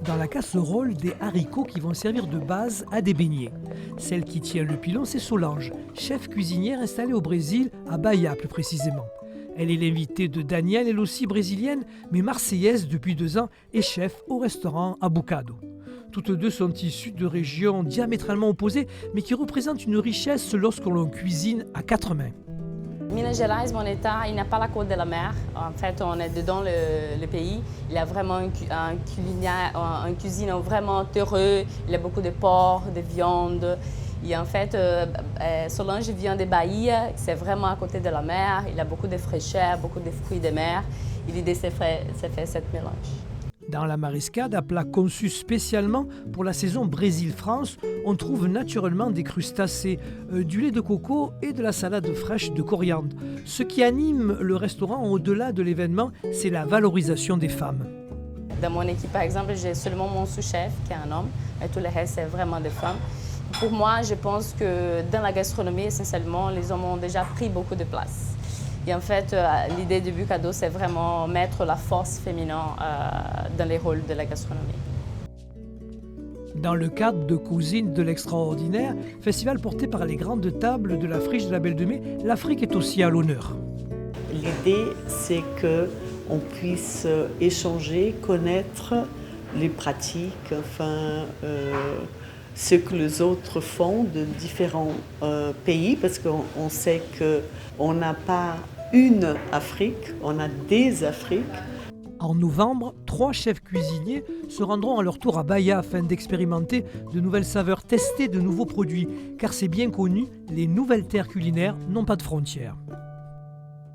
dans la casserole des haricots qui vont servir de base à des beignets. Celle qui tient le pilon, c'est Solange, chef cuisinière installée au Brésil, à Bahia plus précisément. Elle est l'invitée de Daniel, elle aussi brésilienne, mais marseillaise depuis 2 ans et chef au restaurant Abocado. Toutes deux sont issues de régions diamétralement opposées, mais qui représentent une richesse lorsqu'on l'on cuisine à 4 mains. Minas Gerais, mon état, il n'a pas la côte de la mer. En fait, on est dedans le pays. Il a vraiment une cuisine vraiment terreuse. Il y a beaucoup de porc, de viande. Et en fait, Solange vient de Bahia, c'est vraiment à côté de la mer. Il a beaucoup de fraîcheur, beaucoup de fruits de mer. Et l'idée, c'est fait cette mélange. Dans la mariscade, à plat conçu spécialement pour la saison Brésil-France, on trouve naturellement des crustacés, du lait de coco et de la salade fraîche de coriandre. Ce qui anime le restaurant au-delà de l'événement, c'est la valorisation des femmes. Dans mon équipe, par exemple, j'ai seulement mon sous-chef, qui est un homme, mais tout le reste, c'est vraiment des femmes. Pour moi, je pense que dans la gastronomie, essentiellement, les hommes ont déjà pris beaucoup de place. Et en fait, l'idée du Bucado, c'est vraiment mettre la force féminine dans les rôles de la gastronomie. Dans le cadre de Cuisine de l'extraordinaire, festival porté par les grandes tables de la Friche de la Belle de Mai, l'Afrique est aussi à l'honneur. L'idée, c'est qu'on puisse échanger, connaître les pratiques, ce que les autres font de différents pays, parce qu'on sait qu'on n'a pas une Afrique, on a des Afriques. En novembre, 3 chefs cuisiniers se rendront à leur tour à Bahia afin d'expérimenter de nouvelles saveurs, tester de nouveaux produits, car c'est bien connu, les nouvelles terres culinaires n'ont pas de frontières.